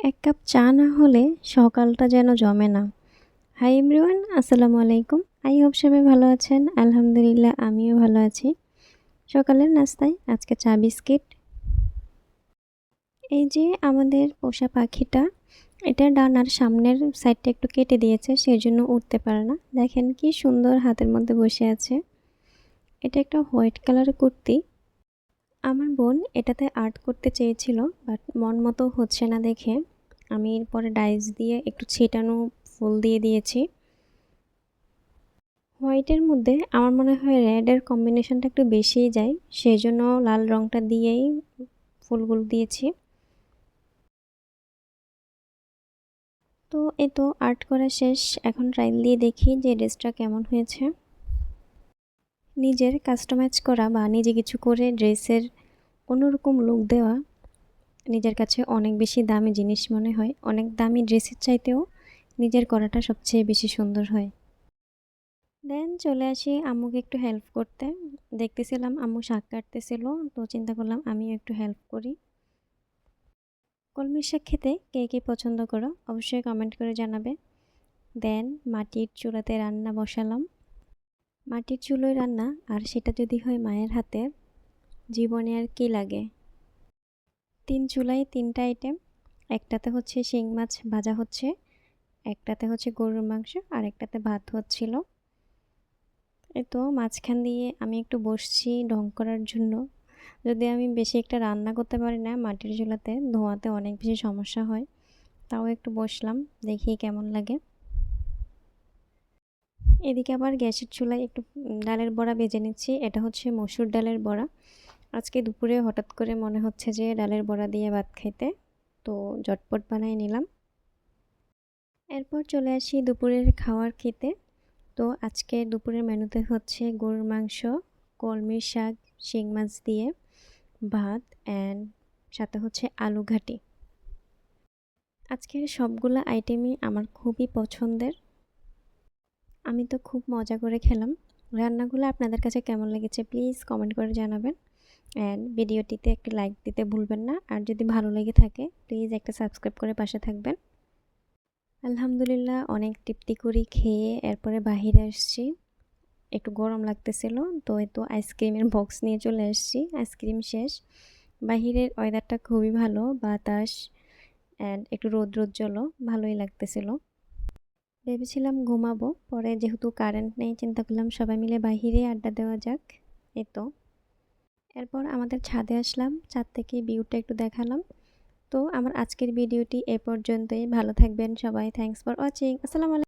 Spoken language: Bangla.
এক কাপ চা না হলে সকালটা যেন জমে না। হাই এভরিওয়ান, আসসালামু আলাইকুম। আই হোপ সবাই ভালো আছেন। আলহামদুলিল্লাহ আমিও ভালো আছি। সকালের নাস্তায় আজকে চা বিস্কিট। এই যে আমাদের পোষা পাখিটা, এটার ডানার সামনের সাইডটা একটু কেটে দিয়েছে, সেজন্য উঠতে পারে না। দেখেন কি সুন্দর হাতের মধ্যে বসে আছে। এটা একটা হোয়াইট কালারের কুর্তি। আমার বোন এটাতে আর্ট করতে চেয়েছিল, বাট মন মতো হচ্ছে না দেখে আমি এরপরে ডাইস দিয়ে একটু ছিটানো ফুল দিয়ে দিয়েছি। হোয়াইটের মধ্যে আমার মনে হয় রেডের কম্বিনেশনটা একটু বেশিই যায়, সেই জন্য লাল রঙটা দিয়েই ফুলগুলো দিয়েছি। তো এই তো আর্ট করা শেষ, এখন ট্রায়াল দিয়ে দেখি যে ড্রেসটা কেমন হয়েছে। নিজের কাস্টমাইজ করা বা নিজে কিছু করে ড্রেসের অন্যরকম লুক দেওয়া নিজের কাছে অনেক বেশি দামি জিনিস মনে হয়। অনেক দামি ড্রেসের চাইতেও নিজের করাটা সবচেয়ে বেশি সুন্দর হয়। দেন চলে আসি আম্মুকে একটু হেল্প করতে। দেখতেছিলাম আম্মু শাক কাটতেছিল, তো চিন্তা করলাম আমিও একটু হেল্প করি। কলমি শাক খেতে কে কে পছন্দ করো অবশ্যই কমেন্ট করে জানাবে। দেন মাটির চুলাতে রান্না বসালাম। মাটির চুলোয় রান্না, আর সেটা যদি হয় মায়ের হাতে, জীবনে আর কি লাগে। 3 চুলায় 3টা আইটেম। একটাতে হচ্ছে শিং মাছ ভাজা হচ্ছে, একটাতে হচ্ছে গরুর মাংস, আর একটাতে ভাত হচ্ছিল। এই তো মাঝখান দিয়ে আমি একটু বসছি ঢং করার জন্য। যদি আমি বেশি একটা রান্না করতে পারি না, মাটির চুলাতে ধোঁয়াতে অনেক বেশি সমস্যা হয়, তাও একটু বসলাম, দেখি কেমন লাগে। এদিকে আবার গ্যাসের চুলায় একটু ডালের বড়া ভেজে নিচ্ছি। এটা হচ্ছে মসুর ডালের বড়া। আজকে দুপুরে হঠাৎ করে মনে হচ্ছে যে ডালের বড়া দিয়ে ভাত খাইতে, তো ঝটপট বানিয়ে নিলাম। এরপর চলে আসি দুপুরের খাওয়ার খেতে। তো আজকে দুপুরের মেনুতে হচ্ছে গরুর মাংস, কলমি শাক, শিং মাছ দিয়ে ভাত, অ্যান্ড সাথে হচ্ছে আলু ঘাটি। আজকের সবগুলো আইটেমই আমার খুবই পছন্দের। আমি তো খুব মজা করে খেলাম। রান্নাগুলো আপনাদের কাছে কেমন লেগেছে প্লিজ কমেন্ট করে জানাবেন, অ্যান্ড ভিডিওটিতে একটা লাইক দিতে ভুলবেন না। আর যদি ভালো লেগে থাকে প্লিজ একটা সাবস্ক্রাইব করে পাশে থাকবেন। আলহামদুলিল্লাহ অনেক তৃপ্তি করে খেয়ে এরপরে বাহিরে আসছি। একটু গরম লাগতেছিল, তো এই তো আইসক্রিমের বক্স নিয়ে চলে আসছি। আইসক্রিম শেষ। বাহিরের ওয়েদারটা খুবই ভালো, বাতাস অ্যান্ড একটু রৌদ্রোজ্জ্বলও, ভালোই লাগতেছিল। ভেবেছিলাম ঘুমাবো, পরে যেহেতু কারেন্ট নেই চিন্তা করলাম সবাই মিলে বাহিরে আড্ডা দেওয়া যাক। এই তো এরপর আমাদের ছাদে আসলাম, ছাদ থেকে ভিউটা একটু দেখালাম। তো আমার আজকের ভিডিওটি এ পর্যন্তই। ভালো থাকবেন সবাই। Thanks for watching. আসসালামু আলাইকুম।